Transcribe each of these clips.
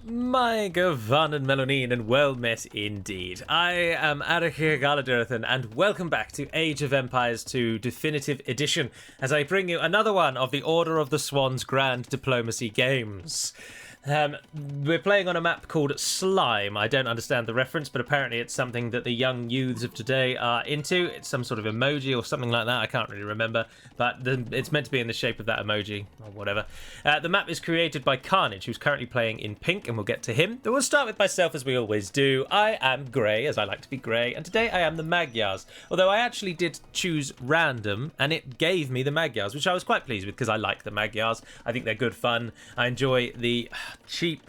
My Gavan and Melanine, and well met indeed. I am Arachir Galadurathan, and welcome back to Age of Empires 2 Definitive Edition, as I bring you another one of the Order of the Swan's Grand Diplomacy Games. We're playing on a map called Slime. I don't understand the reference, but apparently it's something that the young youths of today are into. It's some sort of emoji or something like that. I can't really remember, but it's meant to be in the shape of that emoji or whatever. The map is created by Carnage, who's currently playing in pink, and we'll get to him. But we'll start with myself as we always do. I am Grey, as I like to be Grey, and today I am the Magyars. Although I actually did choose random, and it gave me the Magyars, which I was quite pleased with because I like the Magyars. I think they're good fun. I enjoy the cheap,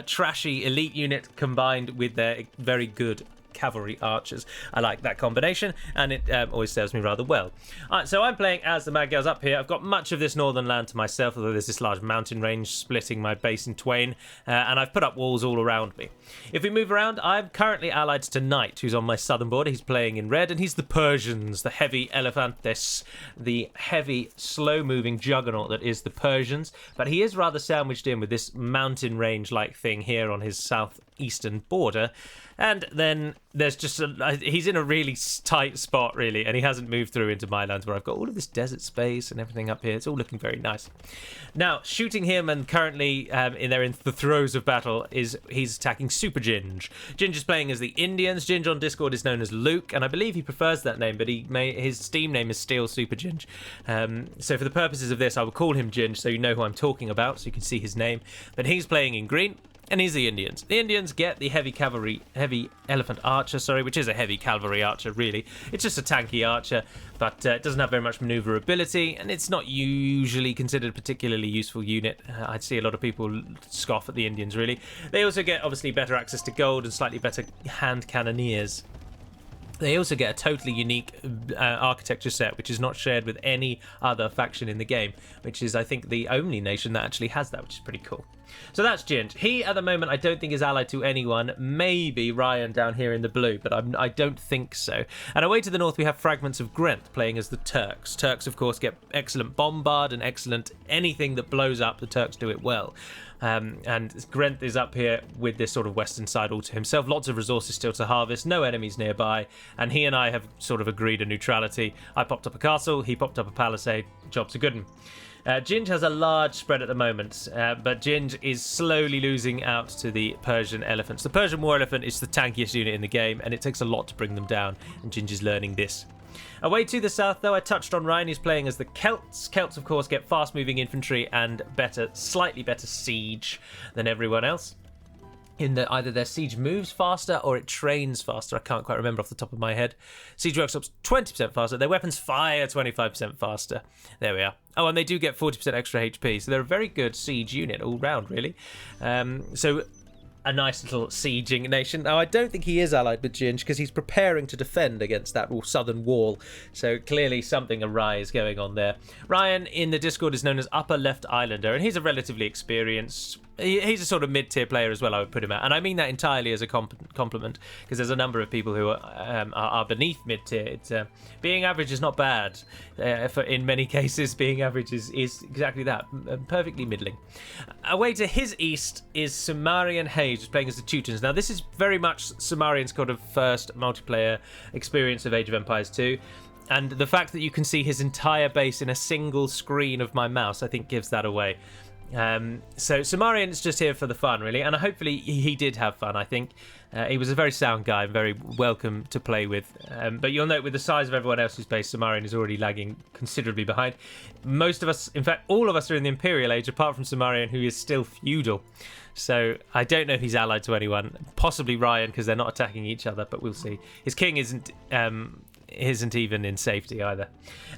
trashy elite unit combined with their very good cavalry archers. I like that combination, and it always serves me rather well. Alright, so I'm playing as the Magyars up here. I've got much of this northern land to myself, although there's this large mountain range splitting my base in twain, and I've put up walls all around me. If we move around, I'm currently allied to Knight, who's on my southern border. He's playing in red, and he's the Persians, the heavy Elephantes, the heavy, slow-moving juggernaut that is the Persians, but he is rather sandwiched in with this mountain range-like thing here on his southeastern border. And then there's just he's in a really tight spot, really, and he hasn't moved through into my lands where I've got all of this desert space and everything up here. It's all looking very nice. Now, shooting him, and currently in the throes of battle, he's attacking Super Ginge. Ginge is playing as the Indians. Ginge on Discord is known as Luke, and I believe he prefers that name, but his Steam name is still Super Ginge. So for the purposes of this, I will call him Ginge so you know who I'm talking about, so you can see his name. But he's playing in green. And he's the Indians. The Indians get the heavy elephant archer, which is a heavy cavalry archer, really. It's just a tanky archer, but it doesn't have very much maneuverability, and it's not usually considered a particularly useful unit. I'd see a lot of people scoff at the Indians, really. They also get, obviously, better access to gold and slightly better hand cannoneers. They also get a totally unique architecture set, which is not shared with any other faction in the game, which is, I think, the only nation that actually has that, which is pretty cool. So that's Ginge. He, at the moment, I don't think is allied to anyone. Maybe Ryan down here in the blue, but I don't think so. And away to the north, we have fragments of Grenth playing as the Turks. Turks, of course, get excellent bombard and excellent anything that blows up. The Turks do it well. And Grenth is up here with this sort of western side all to himself. Lots of resources still to harvest, no enemies nearby, and he and I have sort of agreed a neutrality. I popped up a castle, he popped up a palisade. Job's a good one. Ginge has a large spread at the moment, but Ginge is slowly losing out to the Persian elephants. The Persian war elephant is the tankiest unit in the game, and it takes a lot to bring them down, and Ginge is learning this. Away to the south, though, I touched on Ryan. He's playing as the Celts. Celts, of course, get fast-moving infantry and slightly better siege than everyone else. In that either their siege moves faster or it trains faster. I can't quite remember off the top of my head. Siege workshops 20% faster. Their weapons fire 25% faster. There we are. Oh, and they do get 40% extra HP. So they're a very good siege unit all round, really. So a nice little sieging nation. Now, I don't think he is allied with Ginge because he's preparing to defend against that southern wall. So clearly something awry is going on there. Ryan in the Discord is known as Upper Left Islander, and he's a relatively experienced... He's a sort of mid-tier player as well, I would put him at. And I mean that entirely as a compliment, because there's a number of people who are beneath mid-tier. Being average is not bad. In many cases, being average is exactly that, perfectly middling. Away to his east is Sumerian Hayes, who's playing as the Teutons. Now, this is very much Sumerian's kind of first multiplayer experience of Age of Empires 2. And the fact that you can see his entire base in a single screen of my mouse, I think, gives that away. So Sumerian is just here for the fun, really, and hopefully he did have fun. I think he was a very sound guy and very welcome to play with, but you'll note with the size of everyone else who's based, Sumerian is already lagging considerably behind. Most of us, in fact all of us, are in the Imperial Age apart from Sumerian, who is still feudal. So I don't know if he's allied to anyone, possibly Ryan, because they're not attacking each other, but we'll see. His king isn't even in safety either.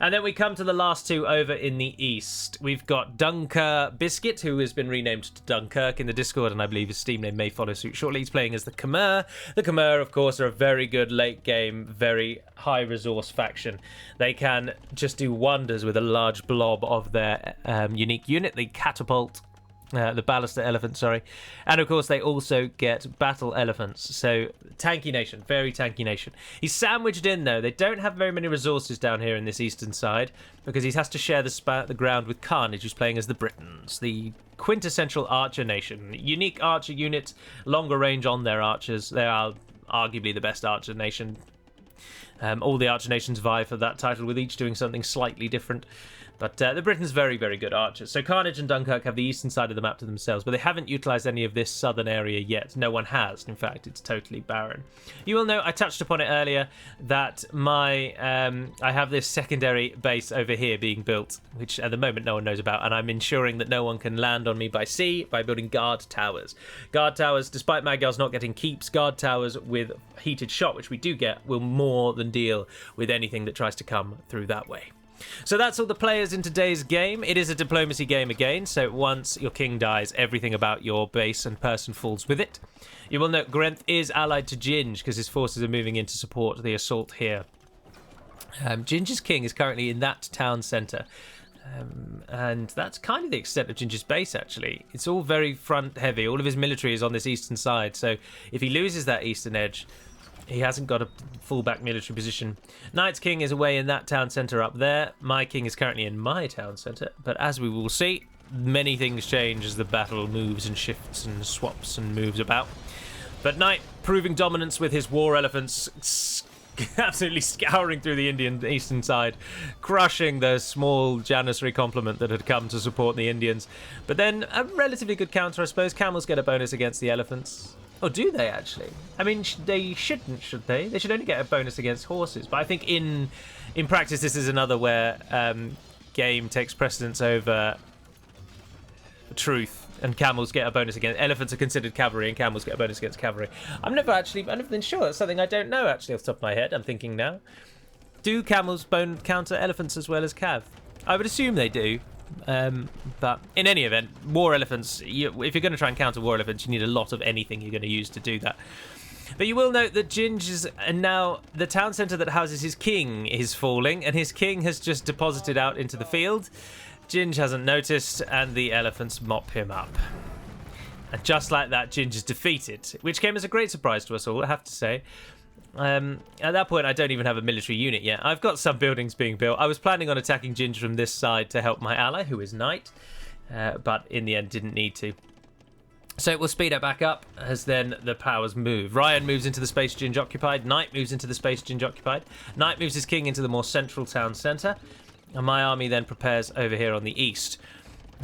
And then we come to the last two over in the east. We've got Dunker Biscuit, who has been renamed to Dunkirk in the Discord, and I believe his Steam name may follow suit shortly. He's playing as the Khmer. The Khmer, of course, are a very good late game, very high resource faction. They can just do wonders with a large blob of their unique unit, the Catapult. The Ballister elephant, sorry. And of course, they also get battle elephants. So, tanky nation, very tanky nation. He's sandwiched in, though. They don't have very many resources down here in this eastern side because he has to share the ground with Carnage, who's playing as the Britons, the quintessential archer nation. Unique archer unit, longer range on their archers. They are arguably the best archer nation. All the archer nations vie for that title, with each doing something slightly different. But the Britons very, very good archers. So Carnage and Dunkirk have the eastern side of the map to themselves, but they haven't utilised any of this southern area yet. No one has. In fact, it's totally barren. You will know, I touched upon it earlier, that I have this secondary base over here being built, which at the moment no one knows about, and I'm ensuring that no one can land on me by sea by building guard towers. Guard towers, despite Magyars not getting keeps, guard towers with heated shot, which we do get, will more than deal with anything that tries to come through that way. So that's all the players in today's game. It is a diplomacy game again, so once your king dies, everything about your base and person falls with it. You will note Grenth is allied to Ginge because his forces are moving in to support the assault here. Ginge's king is currently in that town centre. And that's kind of the extent of Ginger's base, actually. It's all very front heavy. All of his military is on this eastern side, so if he loses that eastern edge, he hasn't got a full-back military position. Knight's king is away in that town centre up there. My king is currently in my town centre. But as we will see, many things change as the battle moves and shifts and swaps and moves about. But Knight proving dominance with his war elephants, absolutely scouring through the Indian eastern side, crushing the small Janissary complement that had come to support the Indians. But then a relatively good counter, I suppose. Camels get a bonus against the elephants. Or do they, actually? I mean, they shouldn't, should they? They should only get a bonus against horses. But I think in practice, this is another where game takes precedence over truth, and camels get a bonus against... Elephants are considered cavalry, and camels get a bonus against cavalry. I've never been sure. That's something I don't know, actually, off the top of my head. I'm thinking now. Do camels counter elephants as well as cav? I would assume they do. But in any event, war elephants, if you're going to try and counter war elephants, you need a lot of anything you're going to use to do that. But you will note that Ginge is now the town centre that houses his king is falling, and his king has just deposited out into the field. Ginge hasn't noticed, and the elephants mop him up. And just like that, Ginge is defeated, which came as a great surprise to us all, I have to say. At that point, I don't even have a military unit yet. I've got some buildings being built. I was planning on attacking Ginge from this side to help my ally, who is Knight, but in the end didn't need to. So we'll speed it back up as then the powers move. Ryan moves into the space Ginge occupied. Knight moves into the space Ginge occupied. Knight moves his king into the more central town centre. And my army then prepares over here on the east.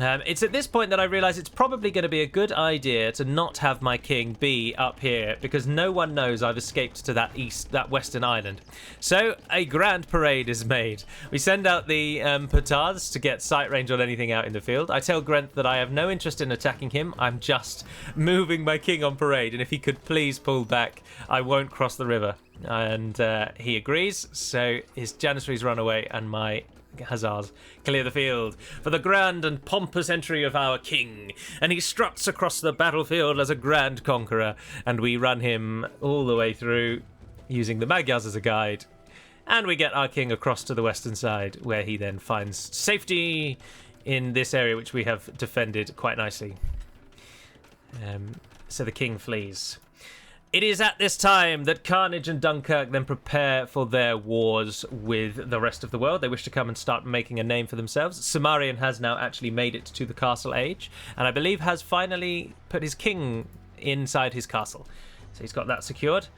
It's at this point that I realise it's probably going to be a good idea to not have my king be up here, because no one knows I've escaped to that western island. So a grand parade is made. We send out the petards to get sight range on anything out in the field. I tell Grenth that I have no interest in attacking him. I'm just moving my king on parade, and if he could please pull back, I won't cross the river. And he agrees, so his Janissaries run away, and my hussars clear the field for the grand and pompous entry of our king, and he struts across the battlefield as a grand conqueror, and we run him all the way through using the Magyars as a guide, and we get our king across to the western side, where he then finds safety in this area which we have defended quite nicely. So the king flees. It is at this time that Carnage and Dunkirk then prepare for their wars with the rest of the world. They wish to come and start making a name for themselves. Cimmerian has now actually made it to the castle age, and I believe has finally put his king inside his castle. So he's got that secured.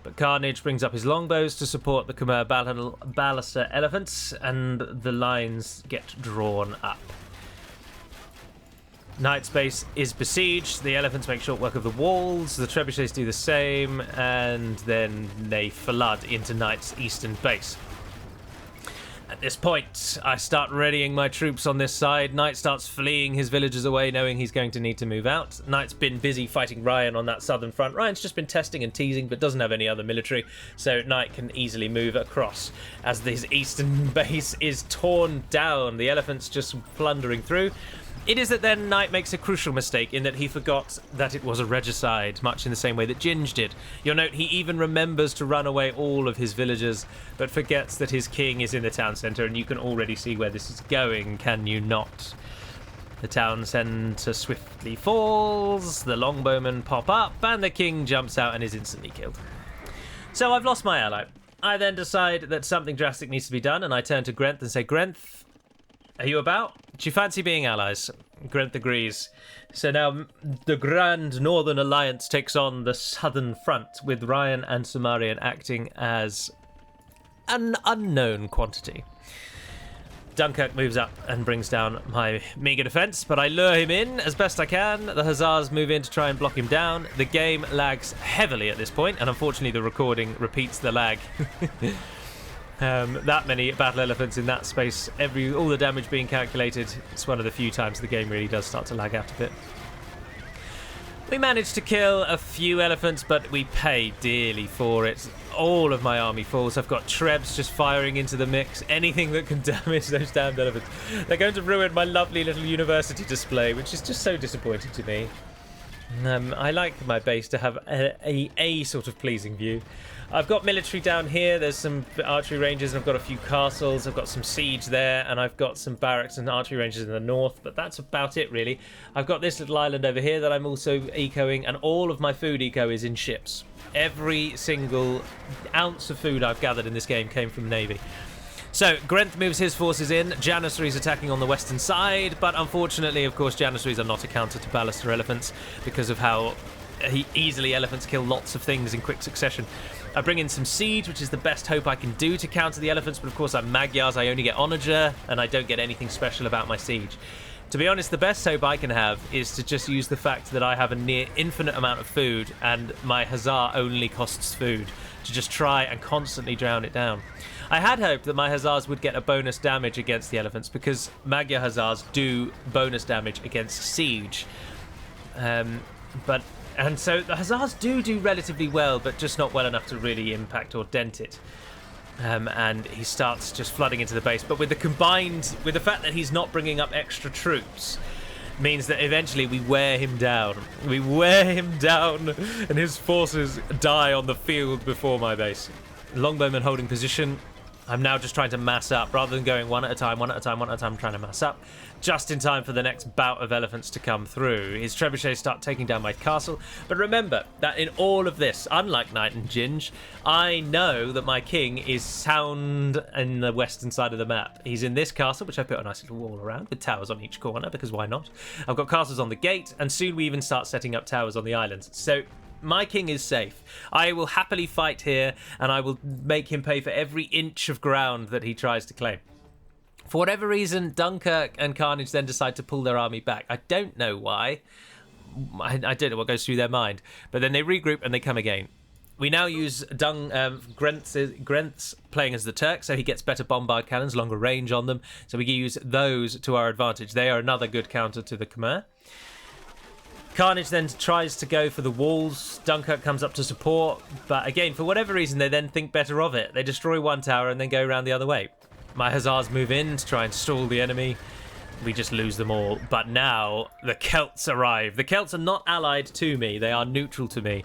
But Carnage brings up his longbows to support the Khmer Ballister elephants, and the lines get drawn up. Knight's base is besieged, the elephants make short work of the walls, the trebuchets do the same, and then they flood into Knight's eastern base. At this point, I start readying my troops on this side. Knight starts fleeing his villagers away, knowing he's going to need to move out. Knight's been busy fighting Ryan on that southern front. Ryan's just been testing and teasing, but doesn't have any other military, so Knight can easily move across as his eastern base is torn down. The elephants just plundering through. It is that then Knight makes a crucial mistake in that he forgot that it was a regicide, much in the same way that Ginge did. You'll note he even remembers to run away all of his villagers, but forgets that his king is in the town centre, and you can already see where this is going, can you not? The town centre swiftly falls, the longbowmen pop up, and the king jumps out and is instantly killed. So I've lost my ally. I then decide that something drastic needs to be done, and I turn to Grenth and say, Grenth, are you about? Do you fancy being allies? Grenth agrees. So now the Grand Northern Alliance takes on the Southern Front, with Ryan and Sumerian acting as an unknown quantity. Dunkirk moves up and brings down my meagre defence, but I lure him in as best I can. The Hussars move in to try and block him down. The game lags heavily at this point, and unfortunately the recording repeats the lag. That many battle elephants in that space, all the damage being calculated, it's one of the few times the game really does start to lag out a bit. We managed to kill a few elephants, but we pay dearly for it. All of my army falls. I've got Trebs just firing into the mix. Anything that can damage those damned elephants. They're going to ruin my lovely little university display, which is just so disappointing to me. I like my base to have a sort of pleasing view. I've got military down here. There's some archery ranges, and I've got a few castles. I've got some siege there, and I've got some barracks and archery ranges in the north, but that's about it, really. I've got this little island over here that I'm also ecoing, and all of my food eco is in ships. Every single ounce of food I've gathered in this game came from the Navy. So, Grenth moves his forces in. Janissaries attacking on the western side, but unfortunately, of course, Janissaries are not a counter to Ballister elephants because of how easily elephants kill lots of things in quick succession. I bring in some siege, which is the best hope I can do to counter the elephants, but of course I'm Magyars, I only get onager, and I don't get anything special about my siege. To be honest, the best hope I can have is to just use the fact that I have a near infinite amount of food and my Hussar only costs food, to just try and constantly drown it down. I had hoped that my Hussars would get a bonus damage against the elephants, because Magyar Hussars do bonus damage against siege. And so the Hussars do relatively well, but just not well enough to really impact or dent it. And he starts just flooding into the base. But with the fact that he's not bringing up extra troops, means that eventually we wear him down. We wear him down, and his forces die on the field before my base. Longbowmen holding position. I'm now just trying to mass up. Rather than going one at a time, I'm trying to mass up. Just in time for the next bout of elephants to come through. His trebuchets start taking down my castle. But remember that in all of this, unlike Knight and Ginge, I know that my king is sound in the western side of the map. He's in this castle, which I put a nice little wall around with towers on each corner, because why not? I've got castles on the gate, and soon we even start setting up towers on the islands. So my king is safe. I will happily fight here, and I will make him pay for every inch of ground that he tries to claim. For whatever reason, Dunkirk and Carnage then decide to pull their army back. I don't know why. I don't know what goes through their mind. But then they regroup and they come again. We now use Grenth's playing as the Turk, so he gets better bombard cannons, longer range on them. So we use those to our advantage. They are another good counter to the Khmer. Carnage then tries to go for the walls. Dunkirk comes up to support. But again, for whatever reason, they then think better of it. They destroy one tower and then go around the other way. My Hussars move in to try and stall the enemy. We just lose them all. But now the Celts arrive. The Celts are not allied to me. They are neutral to me.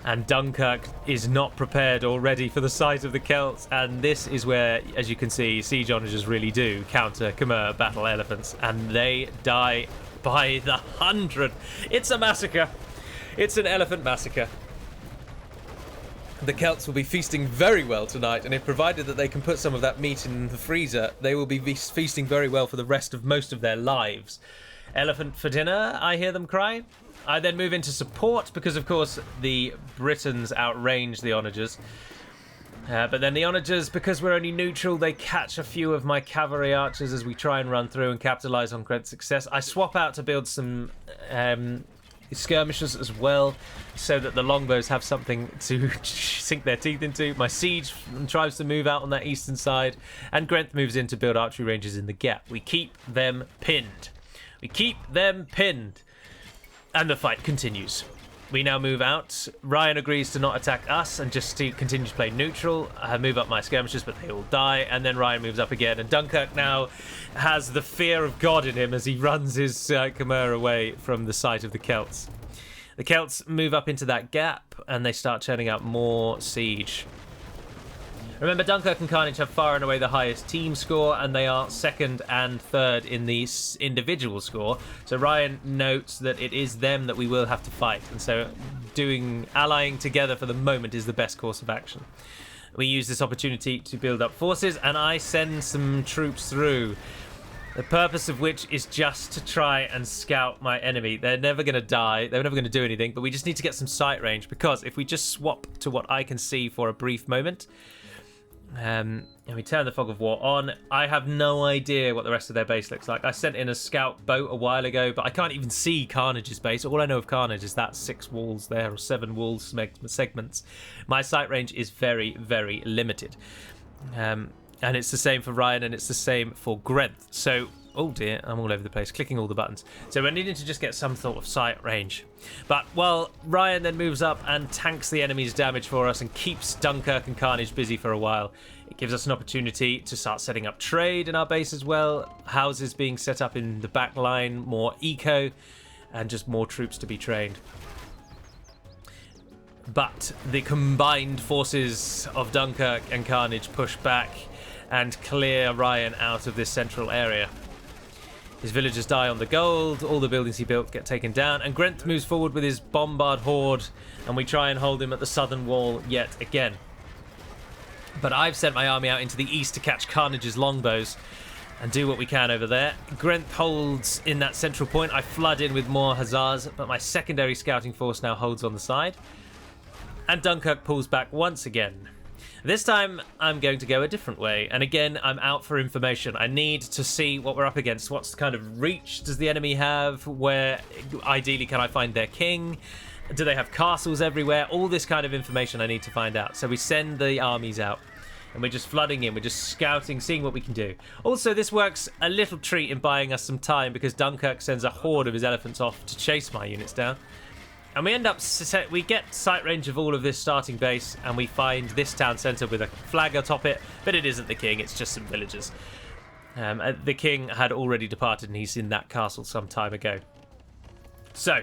And Dunkirk is not prepared or ready for the sight of the Celts. And this is where, as you can see, siege onagers really do counter Khmer battle elephants. And they die by the 100. It's a massacre. It's an elephant massacre. The Celts will be feasting very well tonight, and if provided that they can put some of that meat in the freezer, they will be feasting very well for the rest of most of their lives. Elephant for dinner, I hear them cry. I then move into support because, of course, the Britons outrange the onagers. But then the onagers, because we're only neutral, they catch a few of my cavalry archers as we try and run through and capitalise on Grenth's success. I swap out to build some skirmishers as well, so that the longbows have something to sink their teeth into. My siege tries to move out on that eastern side, and Grenth moves in to build archery ranges in the gap. We keep them pinned. And the fight continues. We now move out. Ryan agrees to not attack us and just to continue to play neutral. I move up my skirmishers, but they all die. And then Ryan moves up again. And Dunkirk now has the fear of God in him as he runs his Khmer away from the sight of the Celts. The Celts move up into that gap and they start churning out more siege. Remember, Dunkirk and Carnage have far and away the highest team score, and they are second and third in the individual score. So Ryan notes that it is them that we will have to fight, and so allying together for the moment is the best course of action. We use this opportunity to build up forces, and I send some troops through. The purpose of which is just to try and scout my enemy. They're never going to die. They're never going to do anything, but we just need to get some sight range, because if we just swap to what I can see for a brief moment, and we turn the fog of war on, I have no idea what the rest of their base looks like. I sent in a scout boat a while ago, but I can't even see Carnage's base. All I know of Carnage is that 6 walls there, or 7 wall segments. My sight range is very, very limited. And it's the same for Ryan, and it's the same for Grenth. So, oh dear, I'm all over the place, clicking all the buttons. So we're needing to just get some sort of sight range. But, well, Ryan then moves up and tanks the enemy's damage for us and keeps Dunkirk and Carnage busy for a while. It gives us an opportunity to start setting up trade in our base as well. Houses being set up in the back line, more eco, and just more troops to be trained. But the combined forces of Dunkirk and Carnage push back and clear Ryan out of this central area. His villagers die on the gold, all the buildings he built get taken down, and Grenth moves forward with his bombard horde, and we try and hold him at the southern wall yet again. But I've sent my army out into the east to catch Carnage's longbows and do what we can over there. Grenth holds in that central point. I flood in with more hussars, but my secondary scouting force now holds on the side. And Dunkirk pulls back once again. This time, I'm going to go a different way. And again, I'm out for information. I need to see what we're up against. What kind of reach does the enemy have? Where, ideally, can I find their king? Do they have castles everywhere? All this kind of information I need to find out. So we send the armies out. And we're just flooding in. We're just scouting, seeing what we can do. Also, this works a little treat in buying us some time, because Dunkirk sends a horde of his elephants off to chase my units down. And we end up, we get sight range of all of this starting base, and we find this town centre with a flag atop it, but it isn't the king, it's just some villagers. The king had already departed, and he's in that castle some time ago. So,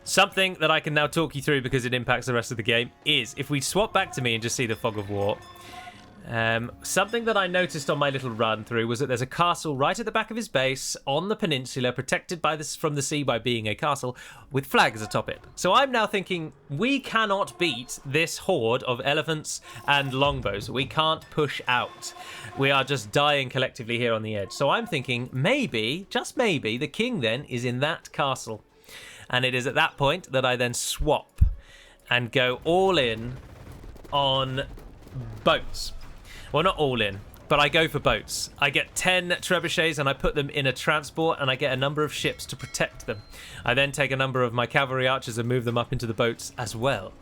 something that I can now talk you through, because it impacts the rest of the game, is if we swap back to me and just see the fog of war, something that I noticed on my little run through was that there's a castle right at the back of his base on the peninsula, protected from the sea by being a castle, with flags atop it. So I'm now thinking, we cannot beat this horde of elephants and longbows. We can't push out. We are just dying collectively here on the edge. So I'm thinking, maybe, just maybe, the king then is in that castle. And it is at that point that I then swap and go all in on boats. Well, not all in, but I go for boats. I get 10 trebuchets and I put them in a transport, and I get a number of ships to protect them. I then take a number of my cavalry archers and move them up into the boats as well.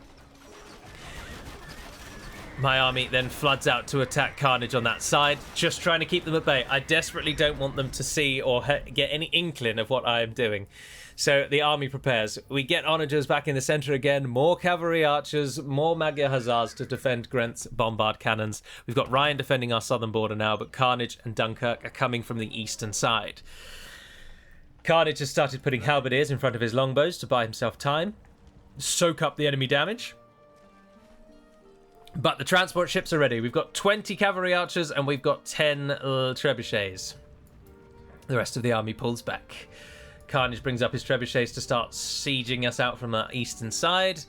My army then floods out to attack Carnage on that side, just trying to keep them at bay. I desperately don't want them to see or get any inkling of what I am doing. So the army prepares. We get onagers back in the centre again, more cavalry archers, more Magyar hussars to defend Grenth's bombard cannons. We've got Ryan defending our southern border now, but Carnage and Dunkirk are coming from the eastern side. Carnage has started putting halberdiers in front of his longbows to buy himself time, soak up the enemy damage. But the transport ships are ready. We've got 20 cavalry archers and we've got 10 trebuchets. The rest of the army pulls back. Carnage brings up his trebuchets to start sieging us out from the eastern side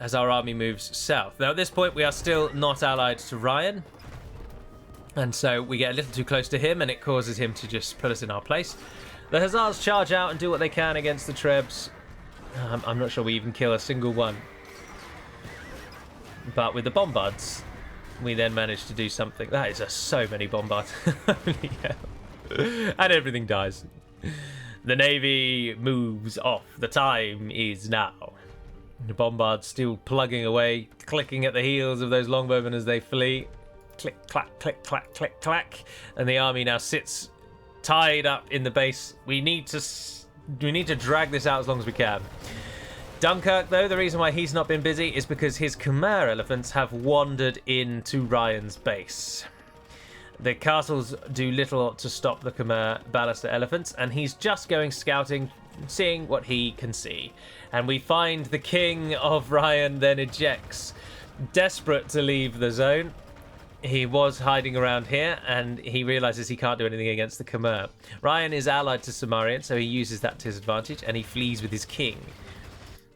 as our army moves south. Now, at this point, we are still not allied to Ryan, and so we get a little too close to him, and it causes him to just put us in our place. The hussars charge out and do what they can against the trebs. I'm not sure we even kill a single one. But with the bombards, we then manage to do something. That is so many bombards. Holy hell. And everything dies. The navy moves off. The time is now. The bombard's still plugging away, clicking at the heels of those longbowmen as they flee. Click, clack, click, clack, click, clack. And the army now sits tied up in the base. We need to drag this out as long as we can. Dunkirk, though, the reason why he's not been busy is because his Khmer elephants have wandered into Ryan's base. The castles do little to stop the Khmer ballister elephants, and he's just going scouting, seeing what he can see. And we find the king of Ryan then ejects, desperate to leave the zone. he was hiding around here, and he realizes he can't do anything against the Khmer. Ryan is allied to Sumerian, so he uses that to his advantage, and he flees with his king.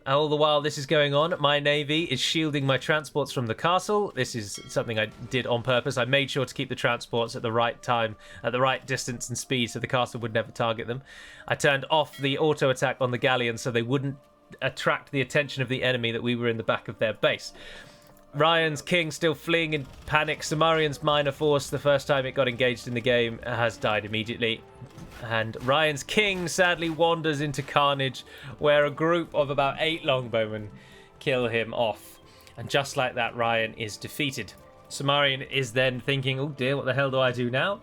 All the while this is going on, my navy is shielding my transports from the castle. This is something I did on purpose. I made sure to keep the transports at the right time, at the right distance and speed, so the castle would never target them. I turned off the auto attack on the galleons so they wouldn't attract the attention of the enemy that we were in the back of their base. Ryan's king still fleeing in panic. Sumerian's minor force, the first time it got engaged in the game, has died immediately. And Ryan's king sadly wanders into carnage, where a group of about 8 longbowmen kill him off. And just like that, Ryan is defeated. Sumerian is then thinking, oh dear, what the hell do I do now?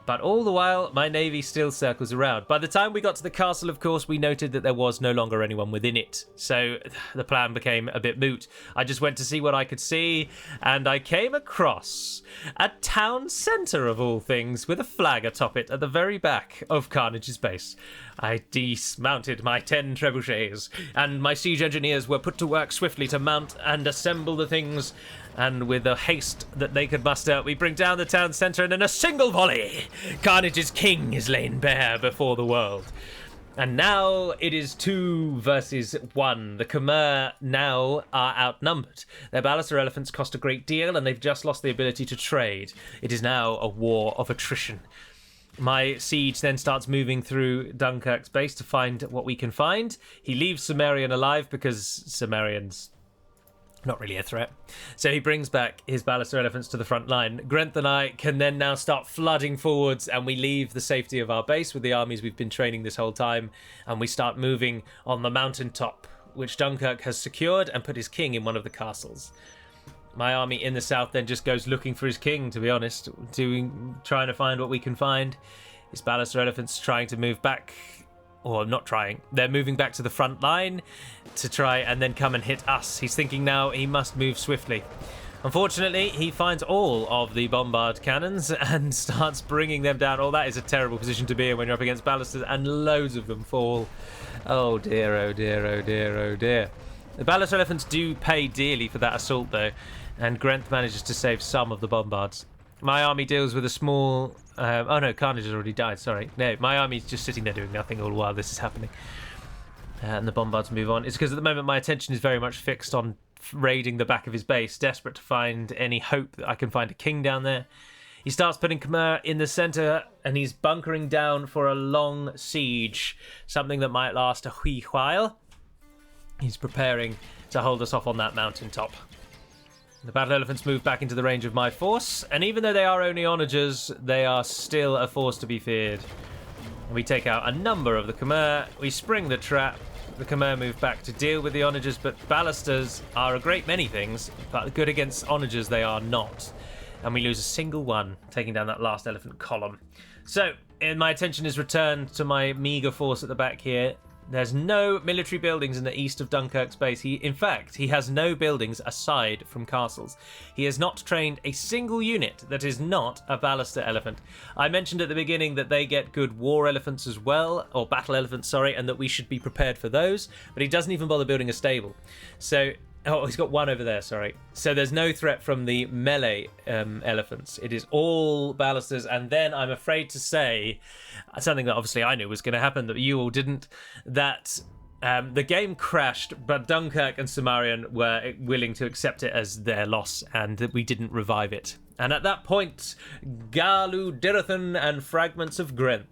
But all the while, my navy still circles around. By the time we got to the castle, of course, we noted that there was no longer anyone within it. So the plan became a bit moot. I just went to see what I could see, and I came across a town centre of all things with a flag atop it at the very back of Carnage's base. I dismounted my 10 trebuchets, and my siege engineers were put to work swiftly to mount and assemble the things. And with the haste that they could muster, we bring down the town centre, and in a single volley, Carnage's king is laid bare before the world. And now it is 2 versus 1. The Khmer now are outnumbered. Their ballister elephants cost a great deal, and they've just lost the ability to trade. It is now a war of attrition. My siege then starts moving through Dunkirk's base to find what we can find. He leaves Sumerian alive because Sumerian's not really a threat. So he brings back his ballister elephants to the front line. Grenth and I can then now start flooding forwards, and we leave the safety of our base with the armies we've been training this whole time, and we start moving on the mountaintop, which Dunkirk has secured, and put his king in one of the castles. My army in the south then just goes looking for his king, to be honest, trying to find what we can find. His ballister elephants trying to move back, or not trying, they're moving back to the front line to try and then come and hit us. He's thinking now he must move swiftly. Unfortunately, he finds all of the bombard cannons and starts bringing them down. Oh, that is a terrible position to be in when you're up against ballisters, and loads of them fall. Oh dear, oh dear, oh dear, oh dear. The ballister elephants do pay dearly for that assault though, and Grenth manages to save some of the bombards. My army deals with a small... oh no, Carnage has already died, sorry. No, my army's just sitting there doing nothing all while this is happening. And the bombards move on. It's because at the moment my attention is very much fixed on raiding the back of his base, desperate to find any hope that I can find a king down there. He starts putting Khmer in the centre, and he's bunkering down for a long siege, something that might last a wee while. He's preparing to hold us off on that mountaintop. The battle elephants move back into the range of my force, and even though they are only onagers, they are still a force to be feared. We take out a number of the Khmer, we spring the trap, the Khmer move back to deal with the onagers, but ballisters are a great many things, but good against onagers they are not. And we lose a single one, taking down that last elephant column. So, my attention is returned to my meagre force at the back here. There's no military buildings in the east of Dunkirk's base. In fact, he has no buildings aside from castles. He has not trained a single unit that is not a ballister elephant. I mentioned at the beginning that they get good war elephants as well, or battle elephants, sorry, and that we should be prepared for those, but he doesn't even bother building a stable. So... oh, he's got one over there, sorry. So there's no threat from the melee elephants. It is all ballisters. And then I'm afraid to say, something that obviously I knew was going to happen, that you all didn't, that the game crashed, but Dunkirk and Sumerian were willing to accept it as their loss, and that we didn't revive it. And at that point, Galu Dirathan and fragments of Grenth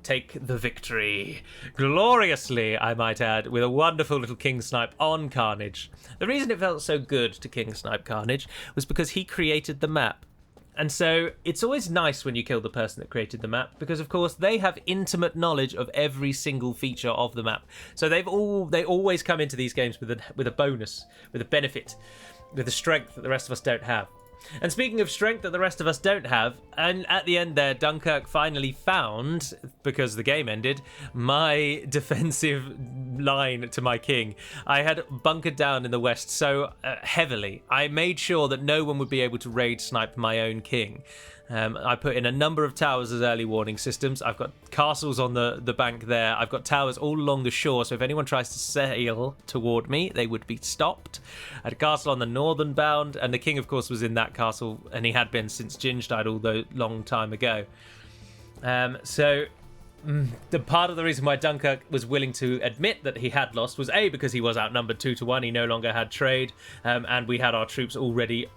take the victory. Gloriously, I might add, with a wonderful little King Snipe on Carnage. The reason it felt so good to King Snipe Carnage was because he created the map. And so it's always nice when you kill the person that created the map, because of course they have intimate knowledge of every single feature of the map. So they always come into these games with a bonus, with a benefit, with a strength that the rest of us don't have. And speaking of strength that the rest of us don't have, and at the end there, Dunkirk finally found, because the game ended, my defensive line to my king. I had bunkered down in the west so heavily. I made sure that no one would be able to raid snipe my own king. I put in a number of towers as early warning systems. I've got castles on the bank there. I've got towers all along the shore, so if anyone tries to sail toward me, they would be stopped. I had a castle on the northern bound, and the king, of course, was in that castle, and he had been since Ginge died all the long time ago. The part of the reason why Dunkirk was willing to admit that he had lost was A, because he was outnumbered 2-1, he no longer had trade, and we had our troops already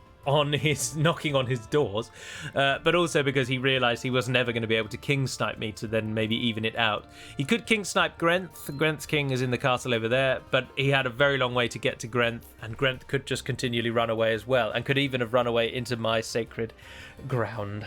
knocking on his doors, but also because he realised he was never going to be able to king snipe me to then maybe even it out. He could king snipe Grenth. Grenth's king is in the castle over there, but he had a very long way to get to Grenth, and Grenth could just continually run away as well, and could even have run away into my sacred ground.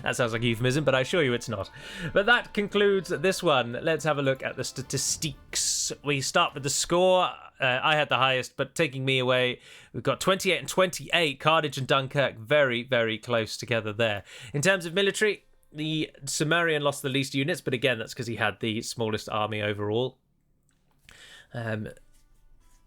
That sounds like a euphemism, but I assure you it's not. But that concludes this one. Let's have a look at the statistics. We start with the score. I had the highest, but taking me away, we've got 28 and 28. Cardiff and Dunkirk very, very close together there. In terms of military, the Cimmerian lost the least units, but again, that's because he had the smallest army overall.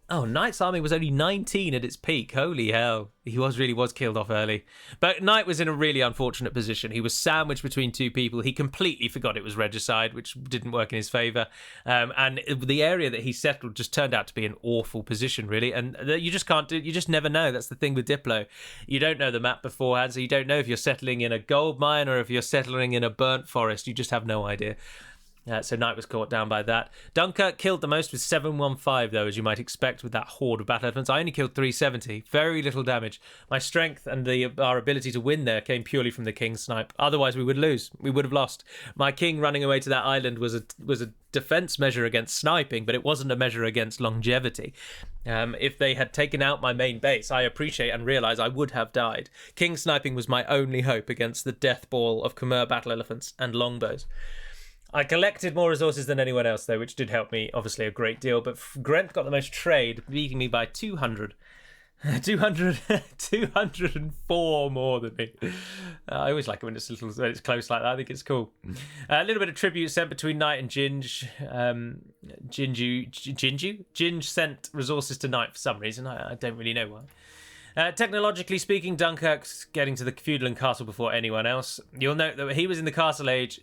Knight's army was only 19 at its peak. Holy hell. He really was killed off early. But Knight was in a really unfortunate position. He was sandwiched between two people. He completely forgot it was regicide, which didn't work in his favour. And the area that he settled just turned out to be an awful position, really. And you just can't do, you just never know. That's the thing with Diplo. You don't know the map beforehand, so you don't know if you're settling in a gold mine or if you're settling in a burnt forest. You just have no idea. So Knight was caught down by that. Dunkirk killed the most with 715, though, as you might expect with that horde of battle elephants. I only killed 370. Very little damage. My strength and our ability to win there came purely from the king's snipe. Otherwise, we would lose. We would have lost. My king running away to that island was a defense measure against sniping, but it wasn't a measure against longevity. If they had taken out my main base, I appreciate and realise I would have died. King sniping was my only hope against the death ball of Khmer battle elephants and longbows. I collected more resources than anyone else, though, which did help me, obviously, a great deal. But Grenth got the most trade, beating me by 200. 204 more than me. I always like it when it's close like that. I think it's cool. A little bit of tribute sent between Knight and Ginge. Ginge sent resources to Knight for some reason. I don't really know why. Technologically speaking, Dunkirk's getting to the feudal and castle before anyone else. You'll note that he was in the castle age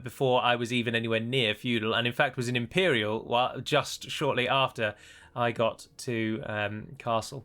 before I was even anywhere near feudal, and in fact was in imperial just shortly after I got to castle.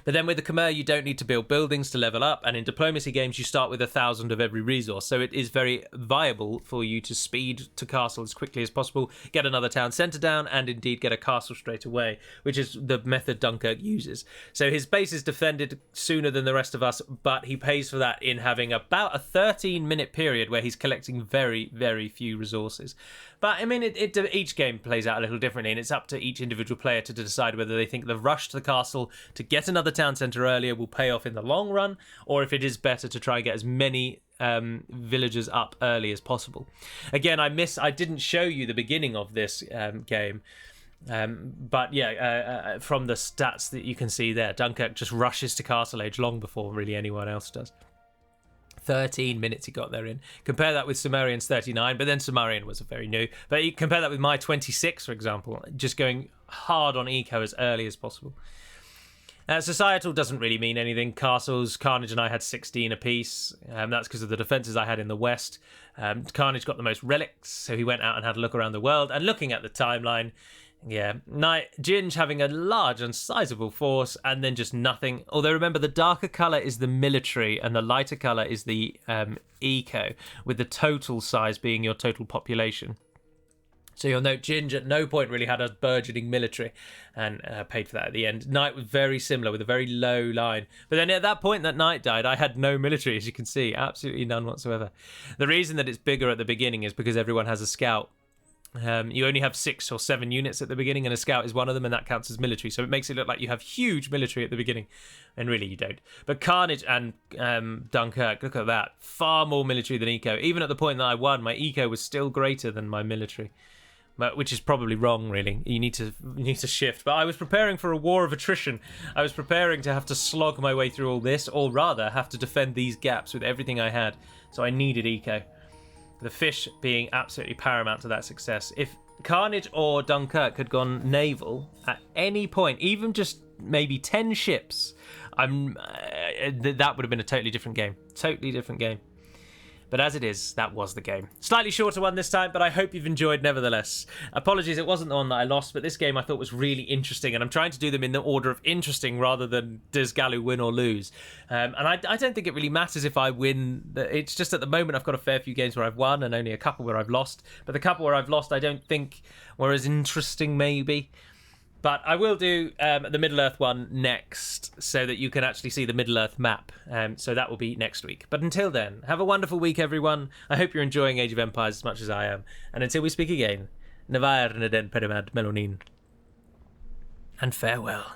But then with the Khmer, you don't need to build buildings to level up, and in diplomacy games, you start with 1,000 of every resource, so it is very viable for you to speed to castle as quickly as possible, get another town centre down, and indeed get a castle straight away, which is the method Dunkirk uses. So his base is defended sooner than the rest of us, but he pays for that in having about a 13-minute period where he's collecting very, very few resources. But, I mean, each game plays out a little differently, and it's up to each individual player to decide whether they think the rush to the castle to get another town centre earlier will pay off in the long run, or if it is better to try and get as many villagers up early as possible. Again, I didn't show you the beginning of this game, but yeah, from the stats that you can see there, Dunkirk just rushes to castle age long before really anyone else does. 13 minutes he got there in. Compare that with Cimmerian's 39, but then Cimmerian was very new. But you compare that with my 26, for example, just going hard on eco as early as possible. Societal doesn't really mean anything. Castles, Carnage and I had 16 apiece. That's because of the defences I had in the west. Carnage got the most relics, so he went out and had a look around the world. And looking at the timeline, yeah, Ginge having a large and sizable force, and then just nothing. Although remember, the darker colour is the military, and the lighter colour is the eco, with the total size being your total population. So you'll note Ginge at no point really had a burgeoning military, and paid for that at the end. Knight was very similar, with a very low line. But then at that point that Knight died, I had no military, as you can see. Absolutely none whatsoever. The reason that it's bigger at the beginning is because everyone has a scout. You only have 6 or 7 units at the beginning, and a scout is one of them, and that counts as military. So it makes it look like you have huge military at the beginning, and really you don't. But Carnage and Dunkirk, look at that. Far more military than eco. Even at the point that I won, my eco was still greater than my military. But, which is probably wrong, really. You need to shift. But I was preparing for a war of attrition. I was preparing to have to slog my way through all this, or rather have to defend these gaps with everything I had. So I needed eco. The fish being absolutely paramount to that success. If Carnage or Dunkirk had gone naval at any point, even just maybe 10 ships, that would have been a totally different game. Totally different game. But as it is, that was the game. Slightly shorter one this time, but I hope you've enjoyed nevertheless. Apologies, it wasn't the one that I lost, but this game I thought was really interesting, and I'm trying to do them in the order of interesting rather than does Galu win or lose. And I don't think it really matters if I win. It's just at the moment I've got a fair few games where I've won and only a couple where I've lost. But the couple where I've lost I don't think were as interesting, maybe. But I will do the Middle-earth one next so that you can actually see the Middle-earth map. So that will be next week. But until then, have a wonderful week, everyone. I hope you're enjoying Age of Empires as much as I am. And until we speak again, Navair na den perimad melonin. And farewell.